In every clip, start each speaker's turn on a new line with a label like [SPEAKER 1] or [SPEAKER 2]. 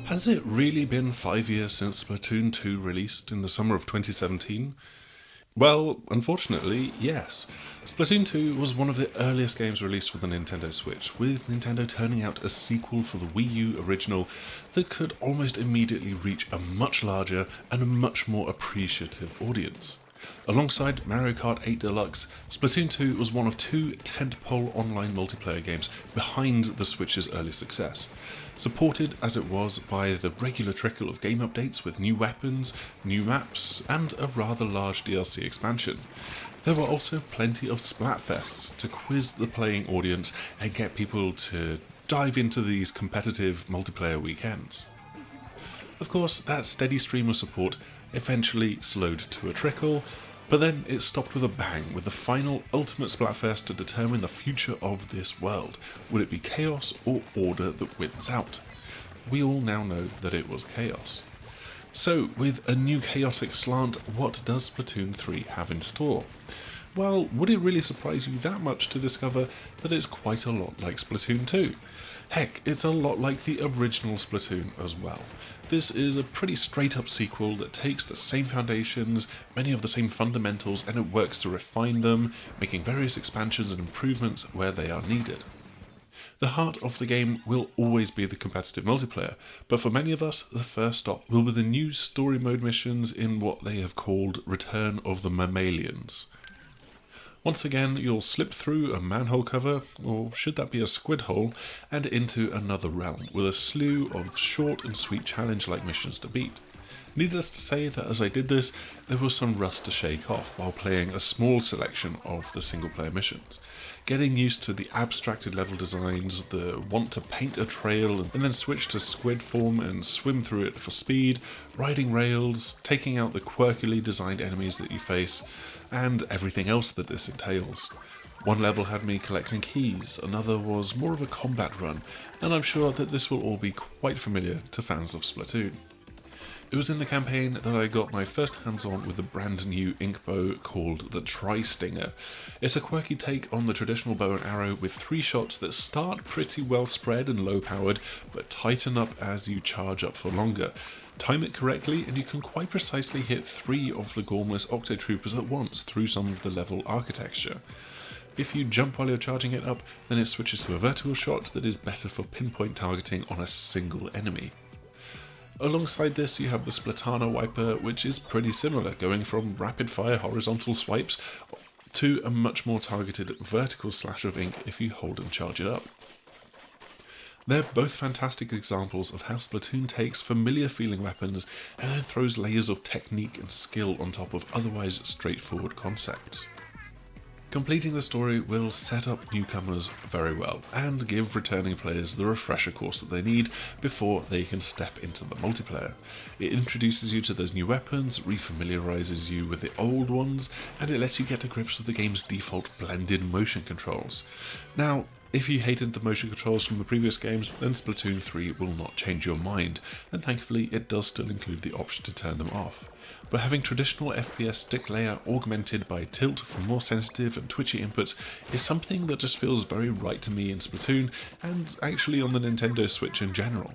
[SPEAKER 1] Has it really been 5 years since Splatoon 2 released in the summer of 2017? Well, unfortunately, yes. Splatoon 2 was one of the earliest games released for the Nintendo Switch, with Nintendo turning out a sequel for the Wii U original that could almost immediately reach a much larger and a much more appreciative audience. Alongside Mario Kart 8 Deluxe, Splatoon 2 was one of two tentpole online multiplayer games behind the Switch's early success, supported as it was by the regular trickle of game updates with new weapons, new maps, and a rather large DLC expansion. There were also plenty of Splatfests to quiz the playing audience and get people to dive into these competitive multiplayer weekends. Of course, that steady stream of support eventually slowed to a trickle, but then it stopped with a bang with the final ultimate Splatfest to determine the future of this world. Would it be chaos or order that wins out? We all now know that it was chaos. So, with a new chaotic slant, what does Splatoon 3 have in store? Well, would it really surprise you that much to discover that it's quite a lot like Splatoon 2? Heck, it's a lot like the original Splatoon as well. This is a pretty straight up sequel that takes the same foundations, many of the same fundamentals, and it works to refine them, making various expansions and improvements where they are needed. The heart of the game will always be the competitive multiplayer, but for many of us, the first stop will be the new story mode missions in what they have called Return of the Mammalians. Once again, you'll slip through a manhole cover, or should that be a squid hole, and into another realm, with a slew of short and sweet challenge-like missions to beat. Needless to say that as I did this, there was some rust to shake off while playing a small selection of the single-player missions. Getting used to the abstracted level designs, the want to paint a trail and then switch to squid form and swim through it for speed, riding rails, taking out the quirkily designed enemies that you face, and everything else that this entails. One level had me collecting keys, another was more of a combat run, and I'm sure that this will all be quite familiar to fans of Splatoon. It was in the campaign that I got my first hands-on with the brand new ink bow called the Tri-Stinger. It's a quirky take on the traditional bow and arrow with 3 shots that start pretty well spread and low powered, but tighten up as you charge up for longer. Time it correctly and you can quite precisely hit 3 of the gormless Octotroopers at once through some of the level architecture. If you jump while you're charging it up, then it switches to a vertical shot that is better for pinpoint targeting on a single enemy. Alongside this you have the Splatana wiper, which is pretty similar, going from rapid fire horizontal swipes to a much more targeted vertical slash of ink if you hold and charge it up. They're both fantastic examples of how Splatoon takes familiar feeling weapons and then throws layers of technique and skill on top of otherwise straightforward concepts. Completing the story will set up newcomers very well and give returning players the refresher course that they need before they can step into the multiplayer. It introduces you to those new weapons, refamiliarizes you with the old ones, and it lets you get to grips with the game's default blended motion controls. Now, if you hated the motion controls from the previous games, then Splatoon 3 will not change your mind, and thankfully it does still include the option to turn them off. But having traditional FPS stick layer augmented by tilt for more sensitive and twitchy inputs is something that just feels very right to me in Splatoon, and actually on the Nintendo Switch in general.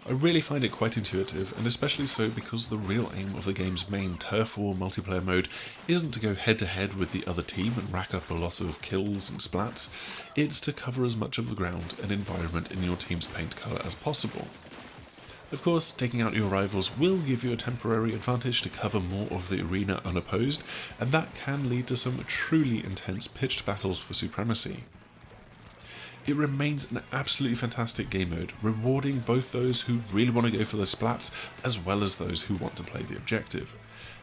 [SPEAKER 1] I really find it quite intuitive, and especially so because the real aim of the game's main turf war multiplayer mode isn't to go head to head with the other team and rack up a lot of kills and splats, it's to cover as much of the ground and environment in your team's paint colour as possible. Of course, taking out your rivals will give you a temporary advantage to cover more of the arena unopposed, and that can lead to some truly intense pitched battles for supremacy. It remains an absolutely fantastic game mode, rewarding both those who really want to go for the splats as well as those who want to play the objective.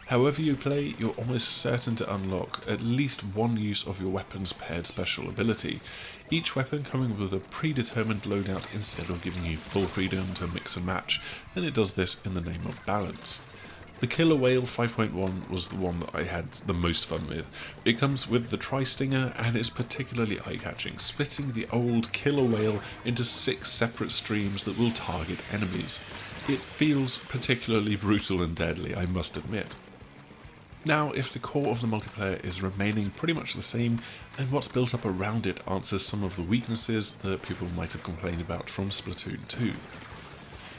[SPEAKER 1] However you play, you're almost certain to unlock at least one use of your weapon's paired special ability, each weapon coming with a predetermined loadout instead of giving you full freedom to mix and match, and it does this in the name of balance. The Killer Whale 5.1 was the one that I had the most fun with. It comes with the Tri-Stinger and is particularly eye-catching, splitting the old Killer Whale into 6 separate streams that will target enemies. It feels particularly brutal and deadly, I must admit. Now, if the core of the multiplayer is remaining pretty much the same, then what's built up around it answers some of the weaknesses that people might have complained about from Splatoon 2.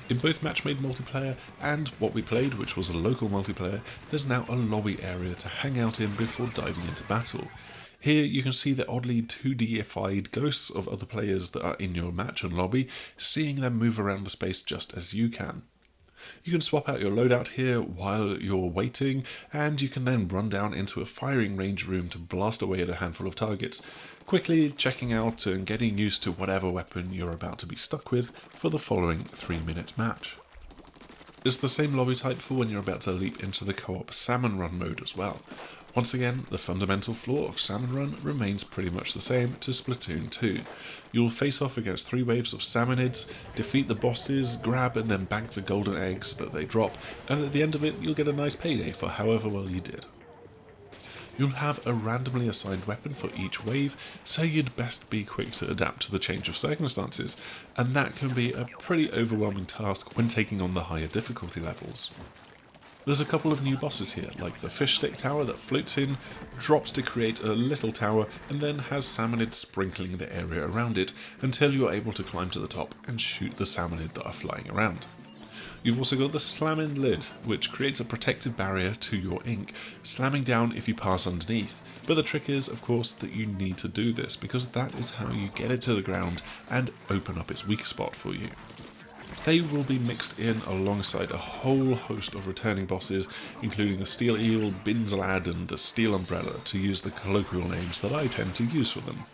[SPEAKER 1] In both match-made multiplayer and what we played, which was a local multiplayer, there's now a lobby area to hang out in before diving into battle. Here you can see the oddly 2D-ified ghosts of other players that are in your match and lobby, seeing them move around the space just as you can. You can swap out your loadout here while you're waiting, and you can then run down into a firing range room to blast away at a handful of targets, quickly checking out and getting used to whatever weapon you're about to be stuck with for the following 3-minute match. It's the same lobby type for when you're about to leap into the co-op Salmon Run mode as well. Once again, the fundamental flaw of Salmon Run remains pretty much the same to Splatoon 2. You'll face off against 3 waves of salmonids, defeat the bosses, grab and then bank the golden eggs that they drop, and at the end of it you'll get a nice payday for however well you did. You'll have a randomly assigned weapon for each wave, so you'd best be quick to adapt to the change of circumstances, and that can be a pretty overwhelming task when taking on the higher difficulty levels. There's a couple of new bosses here, like the fish stick tower that floats in, drops to create a little tower, and then has salmonids sprinkling the area around it until you're able to climb to the top and shoot the salmonid that are flying around. You've also got the slamming lid, which creates a protective barrier to your ink, slamming down if you pass underneath. But the trick is, of course, that you need to do this, because that is how you get it to the ground and open up its weak spot for you. They will be mixed in alongside a whole host of returning bosses, including the Steel Eel, Bin's Lad, and the Steel Umbrella, to use the colloquial names that I tend to use for them.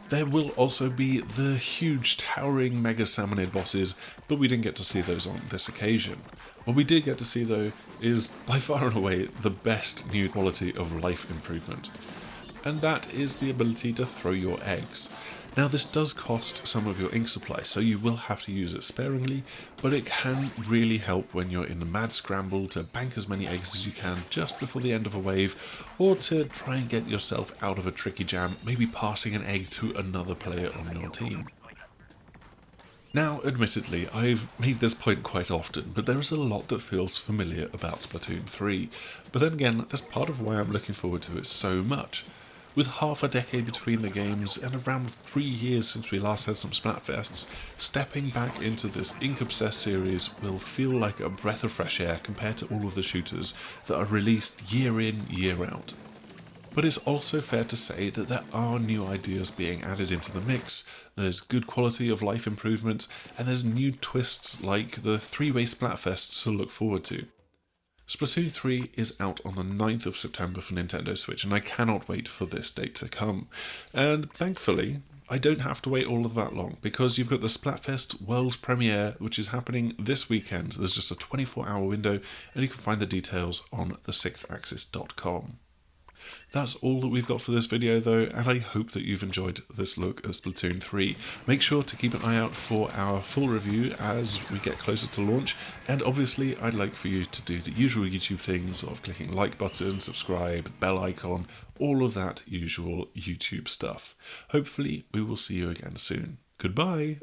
[SPEAKER 1] There will also be the huge towering Mega Salmonid bosses, but we didn't get to see those on this occasion. What we did get to see though is by far and away the best new quality of life improvement, and that is the ability to throw your eggs. Now this does cost some of your ink supply, so you will have to use it sparingly, but it can really help when you're in a mad scramble to bank as many eggs as you can just before the end of a wave, or to try and get yourself out of a tricky jam, maybe passing an egg to another player on your team. Now, admittedly, I've made this point quite often, but there is a lot that feels familiar about Splatoon 3, but then again, that's part of why I'm looking forward to it so much. With half a decade between the games and around 3 years since we last had some Splatfests, stepping back into this ink-obsessed series will feel like a breath of fresh air compared to all of the shooters that are released year in, year out. But it's also fair to say that there are new ideas being added into the mix, there's good quality of life improvements, and there's new twists like the 3-way Splatfests to look forward to. Splatoon 3 is out on the 9th of September for Nintendo Switch, and I cannot wait for this date to come. And thankfully, I don't have to wait all of that long, because you've got the Splatfest World Premiere, which is happening this weekend. There's just a 24-hour window, and you can find the details on the6thAxis.com. That's all that we've got for this video though, and I hope that you've enjoyed this look at Splatoon 3. Make sure to keep an eye out for our full review as we get closer to launch, and obviously I'd like for you to do the usual YouTube things of clicking like button, subscribe, bell icon, all of that usual YouTube stuff. Hopefully we will see you again soon. Goodbye!